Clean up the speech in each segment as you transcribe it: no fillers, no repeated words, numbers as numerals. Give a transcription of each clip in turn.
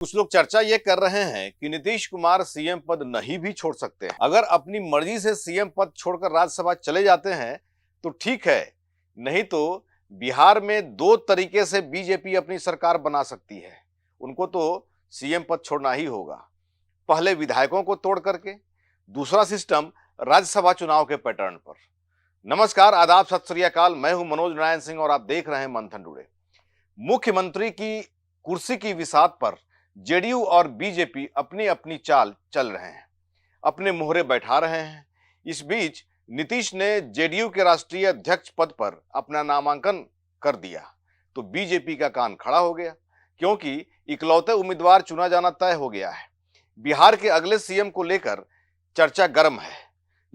कुछ लोग चर्चा ये कर रहे हैं कि नीतीश कुमार सीएम पद नहीं भी छोड़ सकते हैं। अगर अपनी मर्जी से सीएम पद छोड़कर राज्यसभा चले जाते हैं तो ठीक है, नहीं तो बिहार में दो तरीके से बीजेपी अपनी सरकार बना सकती है। उनको तो सीएम पद छोड़ना ही होगा, पहले विधायकों को तोड़ करके, दूसरा सिस्टम राज्यसभा चुनाव के पैटर्न पर। नमस्कार, आदाब, सत श्री अकाल। मैं हूं मनोज नारायण सिंह और आप देख रहे हैं मंथन टुडे। मुख्यमंत्री की कुर्सी की विसात पर जेडीयू और बीजेपी अपनी अपनी चाल चल रहे हैं, अपने मोहरे बैठा रहे हैं। इस बीच नीतीश ने जेडीयू के राष्ट्रीय अध्यक्ष पद पर अपना नामांकन कर दिया तो बीजेपी का कान खड़ा हो गया, क्योंकि इकलौते उम्मीदवार चुना जाना तय हो गया है। बिहार के अगले सीएम को लेकर चर्चा गर्म है,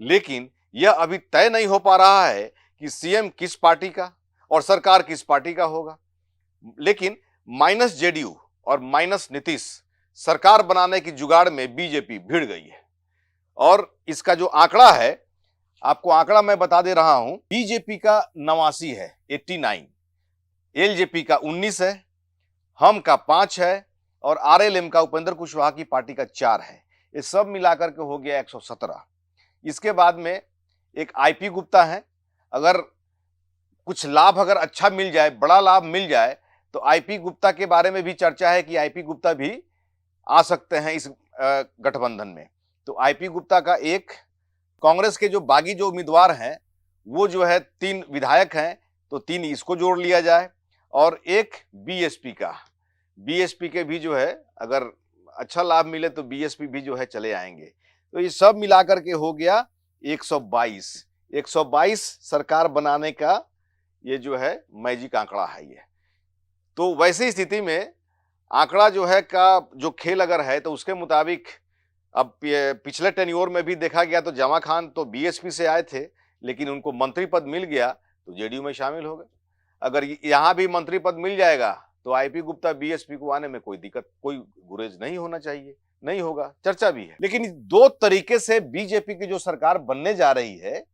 लेकिन यह अभी तय नहीं हो पा रहा है कि सीएम किस पार्टी का और सरकार किस पार्टी का होगा। लेकिन माइनस जेडीयू और माइनस नीतीश सरकार बनाने की जुगाड़ में बीजेपी भिड़ गई है। और इसका जो आंकड़ा है, आपको आंकड़ा मैं बता दे रहा हूं। बीजेपी का 89 है, 89, एलजेपी का 19 है, हम का 5 है और आरएलएम का उपेंद्र कुशवाहा की पार्टी का 4 है। ये सब मिलाकर के हो गया 117। इसके बाद में एक आईपी गुप्ता है। अगर कुछ लाभ अगर अच्छा मिल जाए, बड़ा लाभ मिल जाए, तो आईपी गुप्ता के बारे में भी चर्चा है कि आईपी गुप्ता भी आ सकते हैं इस गठबंधन में। तो आईपी गुप्ता का एक, कांग्रेस के जो बागी जो उम्मीदवार हैं वो जो है 3 विधायक हैं, तो 3 इसको जोड़ लिया जाए और एक बीएसपी का, बीएसपी के भी जो है अगर अच्छा लाभ मिले तो बीएसपी भी जो है चले आएंगे। तो ये सब मिलाकर के हो गया 122 सरकार बनाने का ये जो है मैजिक आंकड़ा है ये। तो वैसी स्थिति में आंकड़ा जो है का जो खेल अगर है तो उसके मुताबिक अब पिछले टेन्योर में भी देखा गया तो जमा खान तो बीएसपी से आए थे, लेकिन उनको मंत्री पद मिल गया तो जेडीयू में शामिल हो गए। अगर यहाँ भी मंत्री पद मिल जाएगा तो आईपी गुप्ता बीएसपी को आने में कोई दिक्कत, कोई गुरेज नहीं होना चाहिए, नहीं होगा। चर्चा भी है, लेकिन 2 तरीके से बीजेपी की जो सरकार बनने जा रही है,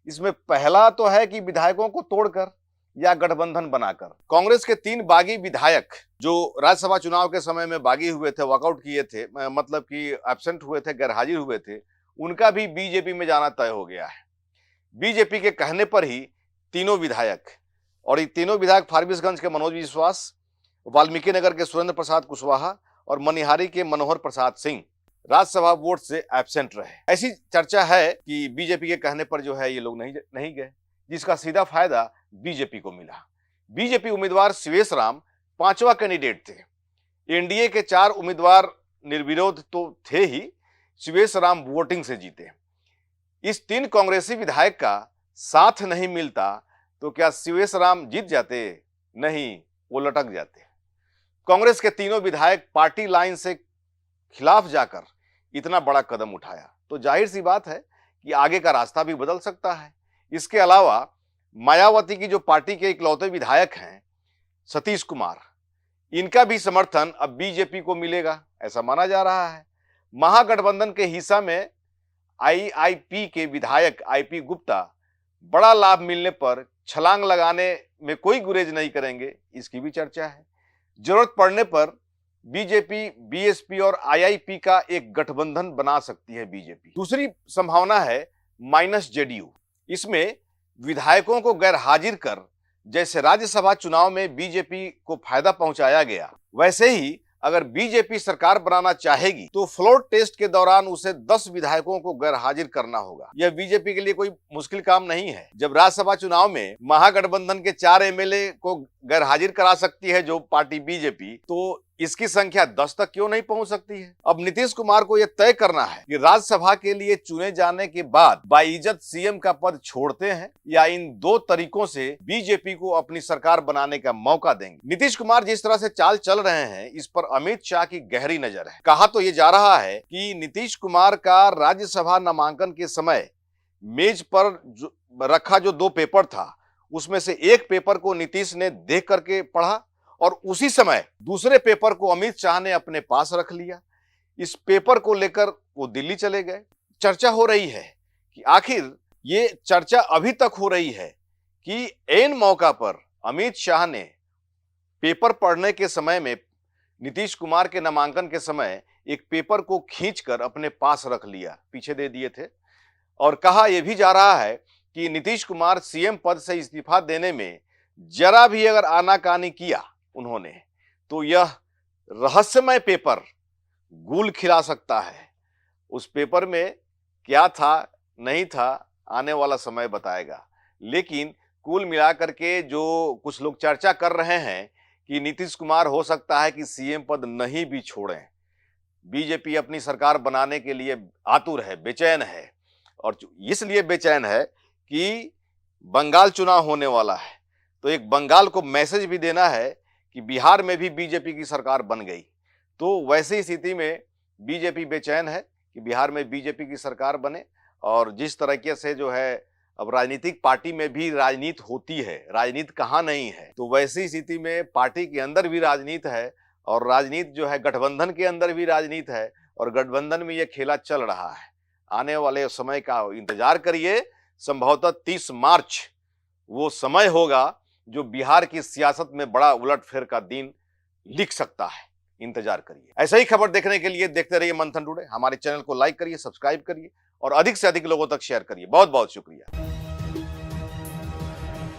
इसमें पहला तो है कि विधायकों को तोड़कर या गठबंधन बनाकर। कांग्रेस के 3 बागी विधायक जो राज्यसभा चुनाव के समय में बागी हुए थे, वॉकआउट किए थे, मतलब कि एब्सेंट हुए थे, गैर हाजिर हुए थे, उनका भी बीजेपी में जाना तय हो गया है। बीजेपी के कहने पर ही तीनों विधायक, और ये तीनों विधायक फारबिसगंज के मनोज विश्वास, वाल्मीकि नगर के सुरेंद्र प्रसाद कुशवाहा और मनिहारी के मनोहर प्रसाद सिंह राज्यसभा वोट से एब्सेंट रहे। ऐसी चर्चा है कि बीजेपी के कहने पर जो है ये लोग नहीं गए, जिसका सीधा फायदा बीजेपी को मिला। बीजेपी उम्मीदवार शिवेश राम 5वां कैंडिडेट थे। एनडीए के 4 उम्मीदवार निर्विरोध तो थे ही, शिवेश राम वोटिंग से जीते। इस 3 कांग्रेसी विधायक का साथ नहीं मिलता तो क्या शिवेश राम जीत जाते? नहीं, वो लटक जाते। कांग्रेस के तीनों विधायक पार्टी लाइन से खिलाफ जाकर इतना बड़ा कदम उठाया तो जाहिर सी बात है कि आगे का रास्ता भी बदल सकता है। इसके अलावा मायावती की जो पार्टी के इकलौते विधायक हैं सतीश कुमार, इनका भी समर्थन अब बीजेपी को मिलेगा, ऐसा माना जा रहा है। महागठबंधन के हिस्सा में आईआईपी के विधायक आईपी गुप्ता बड़ा लाभ मिलने पर छलांग लगाने में कोई गुरेज नहीं करेंगे, इसकी भी चर्चा है। जरूरत पड़ने पर बीजेपी, बीएसपी और आईआईपी का एक गठबंधन बना सकती है बीजेपी। दूसरी संभावना है माइनस जेडीयू। इसमें विधायकों को गैर हाजिर कर, जैसे राज्यसभा चुनाव में बीजेपी को फायदा पहुंचाया गया, वैसे ही अगर बीजेपी सरकार बनाना चाहेगी तो फ्लोर टेस्ट के दौरान उसे 10 विधायकों को गैर हाजिर करना होगा। यह बीजेपी के लिए कोई मुश्किल काम नहीं है। जब राज्यसभा चुनाव में महागठबंधन के 4 एमएलए को गैर हाजिर करा सकती है जो पार्टी बीजेपी, तो इसकी संख्या 10 तक क्यों नहीं पहुंच सकती है। अब नीतीश कुमार को यह तय करना है कि राज्यसभा के लिए चुने जाने के बाद बाइज्जत सीएम का पद छोड़ते हैं या इन 2 तरीकों से बीजेपी को अपनी सरकार बनाने का मौका देंगे। नीतीश कुमार जिस तरह से चाल चल रहे हैं, इस पर अमित शाह की गहरी नजर है। कहा तो ये जा रहा है कि नीतीश कुमार का राज्यसभा नामांकन के समय मेज पर रखा जो 2 पेपर था, उसमें से एक पेपर को नीतीश ने देख करके पढ़ा और उसी समय दूसरे पेपर को अमित शाह ने अपने पास रख लिया। इस पेपर को लेकर वो दिल्ली चले गए। चर्चा हो रही है कि आखिर ये चर्चा अभी तक हो रही है कि ऐन मौका पर अमित शाह ने पेपर पढ़ने के समय में नीतीश कुमार के नामांकन के समय एक पेपर को खींचकर अपने पास रख लिया, पीछे दे दिए थे, और कहा यह भी जा रहा है कि नीतीश कुमार सीएम पद से इस्तीफा देने में जरा भी अगर आनाकानी किया उन्होंने, तो यह रहस्यमय पेपर गूल खिला सकता है। उस पेपर में क्या था नहीं था आने वाला समय बताएगा, लेकिन कुल मिलाकर के जो कुछ लोग चर्चा कर रहे हैं कि नीतीश कुमार हो सकता है कि सीएम पद नहीं भी छोड़ें। बीजेपी अपनी सरकार बनाने के लिए आतुर है, बेचैन है, और इसलिए बेचैन है कि बंगाल चुनाव होने वाला है, तो एक बंगाल को मैसेज भी देना है कि बिहार में भी बीजेपी की सरकार बन गई। तो वैसी स्थिति में बीजेपी बेचैन है कि बिहार में बीजेपी की सरकार बने, और जिस तरीके से जो है अब राजनीतिक पार्टी में भी राजनीति होती है, राजनीति कहाँ नहीं है, तो वैसी स्थिति में पार्टी के अंदर भी राजनीति है, और राजनीति जो है गठबंधन के अंदर भी राजनीति है, और गठबंधन में ये खेला चल रहा है। आने वाले समय का इंतजार करिए, संभवतः 30 मार्च वो समय होगा जो बिहार की सियासत में बड़ा उलटफेर का दिन लिख सकता है। इंतजार करिए। ऐसा ही खबर देखने के लिए देखते रहिए मंथन टुडे। हमारे चैनल को लाइक करिए, सब्सक्राइब करिए और अधिक से अधिक लोगों तक शेयर करिए। बहुत बहुत शुक्रिया।